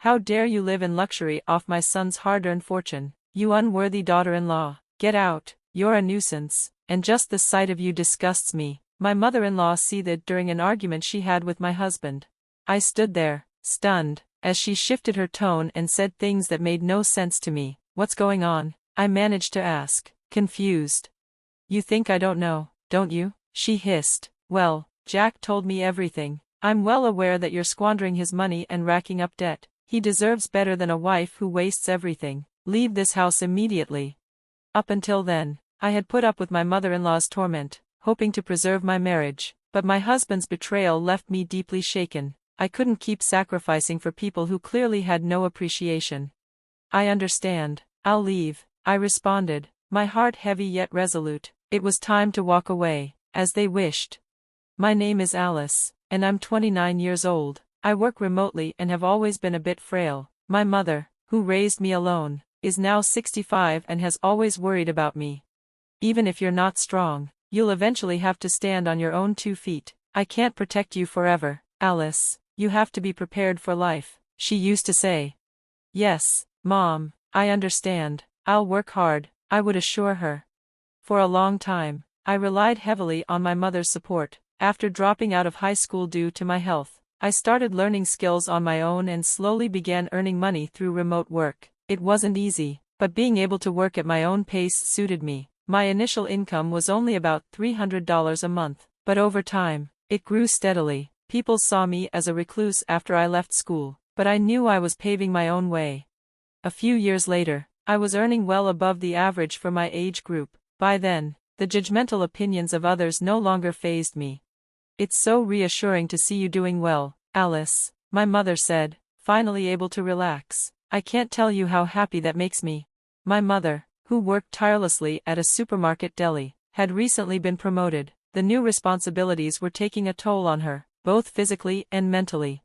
How dare you live in luxury off my son's hard-earned fortune, you unworthy daughter-in-law. Get out, you're a nuisance, and just the sight of you disgusts me, my mother-in-law seethed during an argument she had with my husband. I stood there, stunned, as she shifted her tone and said things that made no sense to me. What's going on? I managed to ask, confused. You think I don't know, don't you? She hissed. Well, Jack told me everything. I'm well aware that you're squandering his money and racking up debt. He deserves better than a wife who wastes everything. Leave this house immediately. Up until then, I had put up with my mother-in-law's torment, hoping to preserve my marriage, but my husband's betrayal left me deeply shaken. I couldn't keep sacrificing for people who clearly had no appreciation. I understand. I'll leave, I responded, my heart heavy yet resolute. It was time to walk away, as they wished. My name is Alice, and I'm 29 years old. I work remotely and have always been a bit frail. My mother, who raised me alone, is now 65 and has always worried about me. Even if you're not strong, you'll eventually have to stand on your own 2 feet. I can't protect you forever, Alice. You have to be prepared for life, she used to say. Yes, Mom, I understand. I'll work hard, I would assure her. For a long time, I relied heavily on my mother's support. After dropping out of high school due to my health, I started learning skills on my own and slowly began earning money through remote work. It wasn't easy, but being able to work at my own pace suited me. My initial income was only about $300 a month, but over time, it grew steadily. People saw me as a recluse after I left school, but I knew I was paving my own way. A few years later, I was earning well above the average for my age group. By then, the judgmental opinions of others no longer fazed me. It's so reassuring to see you doing well, Alice, my mother said, finally able to relax. I can't tell you how happy that makes me. My mother, who worked tirelessly at a supermarket deli, had recently been promoted. The new responsibilities were taking a toll on her, both physically and mentally.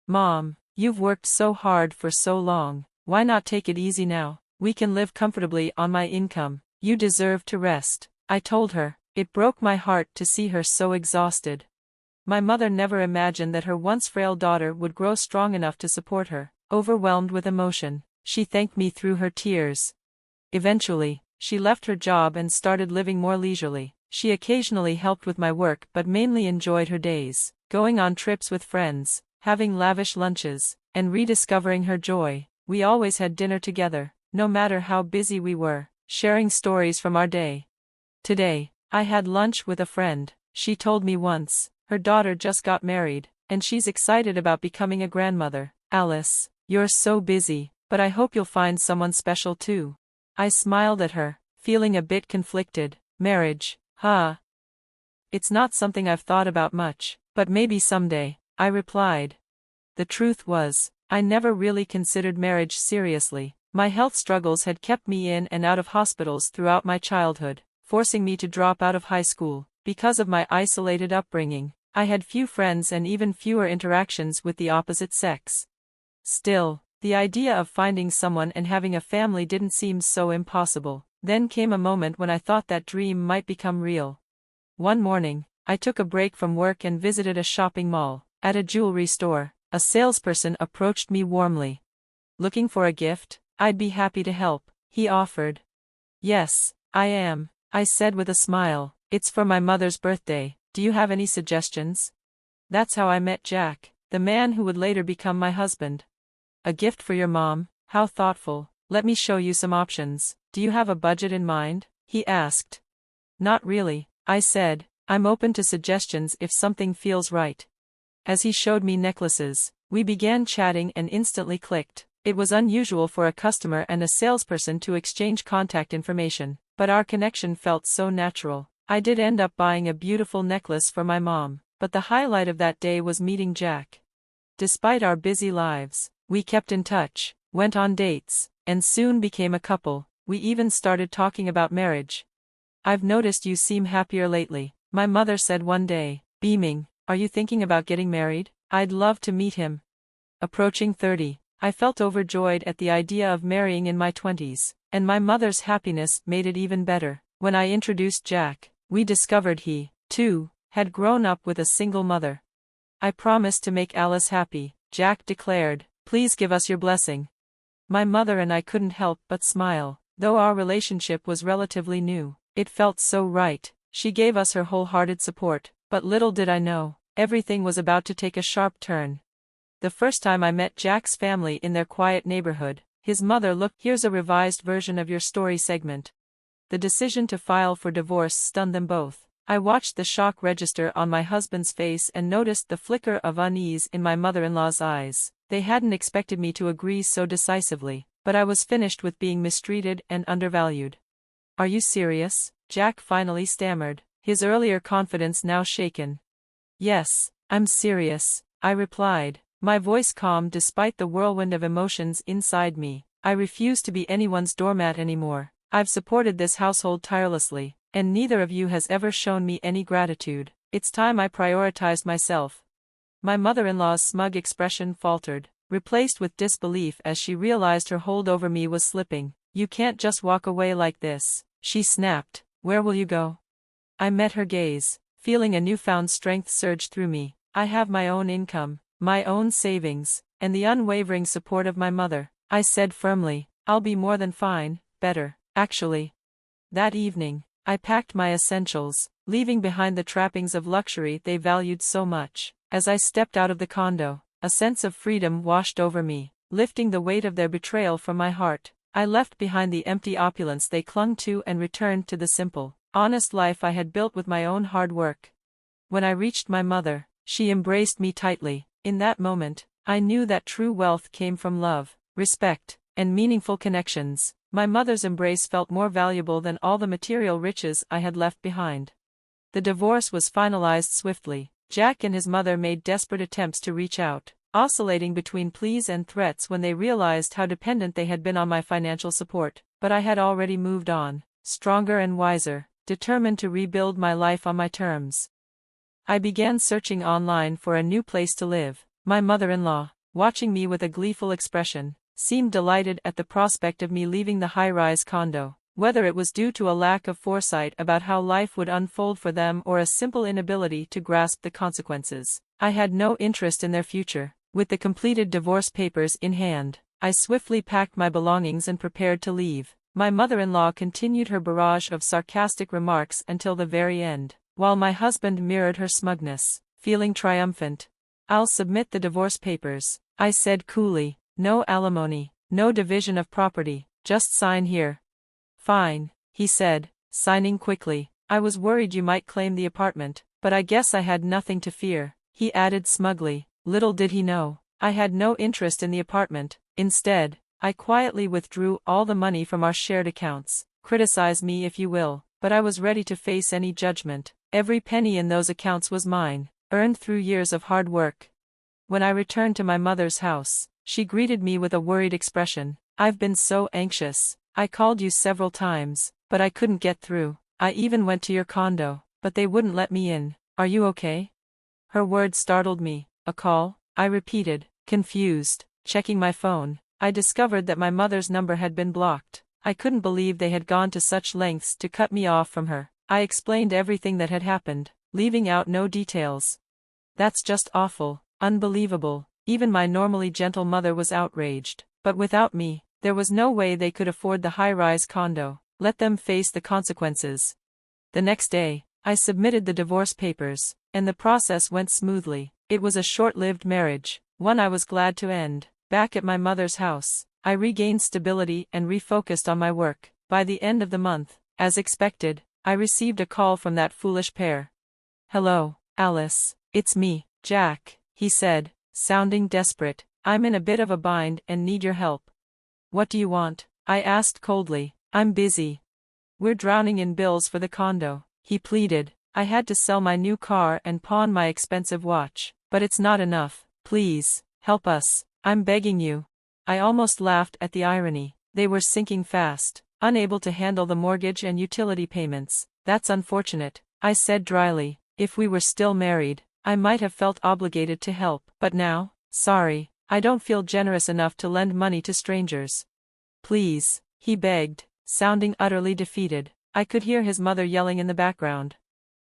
Mom, you've worked so hard for so long, why not take it easy now? We can live comfortably on my income. You deserve to rest, I told her. It broke my heart to see her so exhausted. My mother never imagined that her once frail daughter would grow strong enough to support her. Overwhelmed with emotion, she thanked me through her tears. Eventually, she left her job and started living more leisurely. She occasionally helped with my work but mainly enjoyed her days, going on trips with friends, having lavish lunches, and rediscovering her joy. We always had dinner together, no matter how busy we were, sharing stories from our day. Today, I had lunch with a friend. She told me once, her daughter just got married, and she's excited about becoming a grandmother. Alice, you're so busy, but I hope you'll find someone special too. I smiled at her, feeling a bit conflicted. Marriage, huh? It's not something I've thought about much, but maybe someday, I replied. The truth was, I never really considered marriage seriously. My health struggles had kept me in and out of hospitals throughout my childhood, forcing me to drop out of high school. Because of my isolated upbringing, I had few friends and even fewer interactions with the opposite sex. Still, the idea of finding someone and having a family didn't seem so impossible. Then came a moment when I thought that dream might become real. One morning, I took a break from work and visited a shopping mall. At a jewelry store, a salesperson approached me warmly. Looking for a gift? I'd be happy to help, he offered. Yes, I am, I said with a smile. It's for my mother's birthday. Do you have any suggestions? That's how I met Jack, the man who would later become my husband. A gift for your mom? How thoughtful. Let me show you some options. Do you have a budget in mind? He asked. Not really, I said. I'm open to suggestions if something feels right. As he showed me necklaces, we began chatting and instantly clicked. It was unusual for a customer and a salesperson to exchange contact information, but our connection felt so natural. I did end up buying a beautiful necklace for my mom, but the highlight of that day was meeting Jack. Despite our busy lives, we kept in touch, went on dates, and soon became a couple. We even started talking about marriage. I've noticed you seem happier lately, my mother said one day, beaming. Are you thinking about getting married? I'd love to meet him. Approaching 30, I felt overjoyed at the idea of marrying in my 20s, and my mother's happiness made it even better. When I introduced Jack, we discovered he, too, had grown up with a single mother. I promised to make Alice happy, Jack declared. Please give us your blessing. My mother and I couldn't help but smile. Though our relationship was relatively new, it felt so right. She gave us her wholehearted support, but little did I know, everything was about to take a sharp turn. The first time I met Jack's family in their quiet neighborhood, his mother looked. Here's a revised version of your story segment. The decision to file for divorce stunned them both. I watched the shock register on my husband's face and noticed the flicker of unease in my mother-in-law's eyes. They hadn't expected me to agree so decisively, but I was finished with being mistreated and undervalued. Are you serious? Jack finally stammered, his earlier confidence now shaken. Yes, I'm serious, I replied, my voice calm despite the whirlwind of emotions inside me. I refuse to be anyone's doormat anymore. I've supported this household tirelessly, and neither of you has ever shown me any gratitude. It's time I prioritized myself. My mother-in-law's smug expression faltered, replaced with disbelief as she realized her hold over me was slipping. You can't just walk away like this, she snapped. Where will you go? I met her gaze, feeling a newfound strength surge through me. I have my own income, my own savings, and the unwavering support of my mother, I said firmly. I'll be more than fine, better, actually. That evening, I packed my essentials, leaving behind the trappings of luxury they valued so much. As I stepped out of the condo, a sense of freedom washed over me, lifting the weight of their betrayal from my heart. I left behind the empty opulence they clung to and returned to the simple, honest life I had built with my own hard work. When I reached my mother, she embraced me tightly. In that moment, I knew that true wealth came from love, respect, and meaningful connections. My mother's embrace felt more valuable than all the material riches I had left behind. The divorce was finalized swiftly. Jack and his mother made desperate attempts to reach out, oscillating between pleas and threats when they realized how dependent they had been on my financial support. But I had already moved on, stronger and wiser, determined to rebuild my life on my terms. I began searching online for a new place to live. My mother-in-law, watching me with a gleeful expression, seemed delighted at the prospect of me leaving the high-rise condo. Whether it was due to a lack of foresight about how life would unfold for them or a simple inability to grasp the consequences, I had no interest in their future. With the completed divorce papers in hand, I swiftly packed my belongings and prepared to leave. My mother-in-law continued her barrage of sarcastic remarks until the very end, while my husband mirrored her smugness, feeling triumphant. I'll submit the divorce papers, I said coolly. No alimony, no division of property, just sign here. Fine, he said, signing quickly. I was worried you might claim the apartment, but I guess I had nothing to fear, he added smugly. Little did he know, I had no interest in the apartment. Instead, I quietly withdrew all the money from our shared accounts. Criticize me if you will, but I was ready to face any judgment. Every penny in those accounts was mine, earned through years of hard work. When I returned to my mother's house, she greeted me with a worried expression. I've been so anxious. I called you several times, but I couldn't get through. I even went to your condo, but they wouldn't let me in. Are you okay? Her words startled me. A call? I repeated, confused. Checking my phone, I discovered that my mother's number had been blocked. I couldn't believe they had gone to such lengths to cut me off from her. I explained everything that had happened, leaving out no details. That's just awful, unbelievable. Even my normally gentle mother was outraged. But without me, there was no way they could afford the high-rise condo. Let them face the consequences. The next day, I submitted the divorce papers, and the process went smoothly. It was a short-lived marriage, one I was glad to end. Back at my mother's house, I regained stability and refocused on my work. By the end of the month, as expected, I received a call from that foolish pair. Hello, Alice, it's me, Jack, he said, sounding desperate. I'm in a bit of a bind and need your help. What do you want? I asked coldly. I'm busy. We're drowning in bills for the condo, he pleaded. I had to sell my new car and pawn my expensive watch, but it's not enough. Please, help us. I'm begging you. I almost laughed at the irony. They were sinking fast, unable to handle the mortgage and utility payments. That's unfortunate, I said dryly. If we were still married, I might have felt obligated to help. But now, sorry, I don't feel generous enough to lend money to strangers. Please, he begged, sounding utterly defeated. I could hear his mother yelling in the background.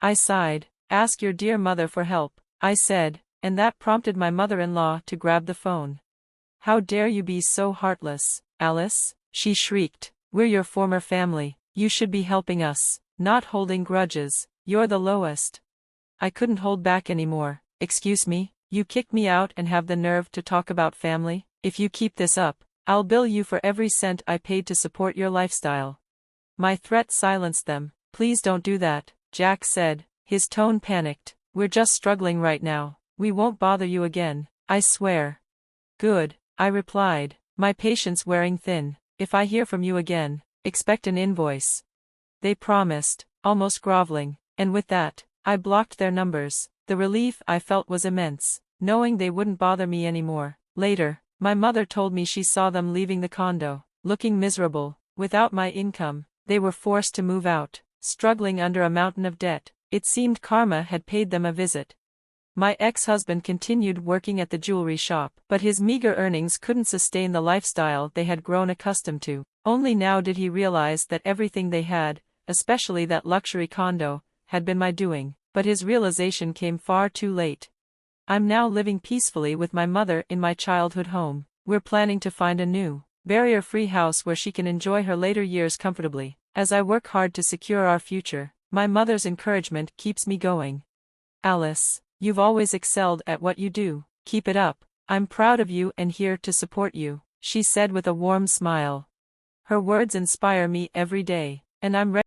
I sighed. Ask your dear mother for help, I said, and that prompted my mother-in-law to grab the phone. How dare you be so heartless, Alice? She shrieked. We're your former family. You should be helping us, not holding grudges. You're the lowest. I couldn't hold back anymore. Excuse me, you kicked me out and have the nerve to talk about family? If you keep this up, I'll bill you for every cent I paid to support your lifestyle. My threat silenced them. Please don't do that, Jack said, his tone panicked. We're just struggling right now. We won't bother you again, I swear. Good, I replied, my patience wearing thin. If I hear from you again, expect an invoice. They promised, almost groveling, and with that, I blocked their numbers. The relief I felt was immense, knowing they wouldn't bother me anymore. Later, my mother told me she saw them leaving the condo, looking miserable. Without my income, they were forced to move out, struggling under a mountain of debt. It seemed karma had paid them a visit. My ex-husband continued working at the jewelry shop, but his meager earnings couldn't sustain the lifestyle they had grown accustomed to. Only now did he realize that everything they had, especially that luxury condo, had been my doing, but his realization came far too late. I'm now living peacefully with my mother in my childhood home. We're planning to find a new, barrier-free house where she can enjoy her later years comfortably. As I work hard to secure our future, my mother's encouragement keeps me going. Alice, you've always excelled at what you do. Keep it up. I'm proud of you and here to support you, she said with a warm smile. Her words inspire me every day, and I'm ready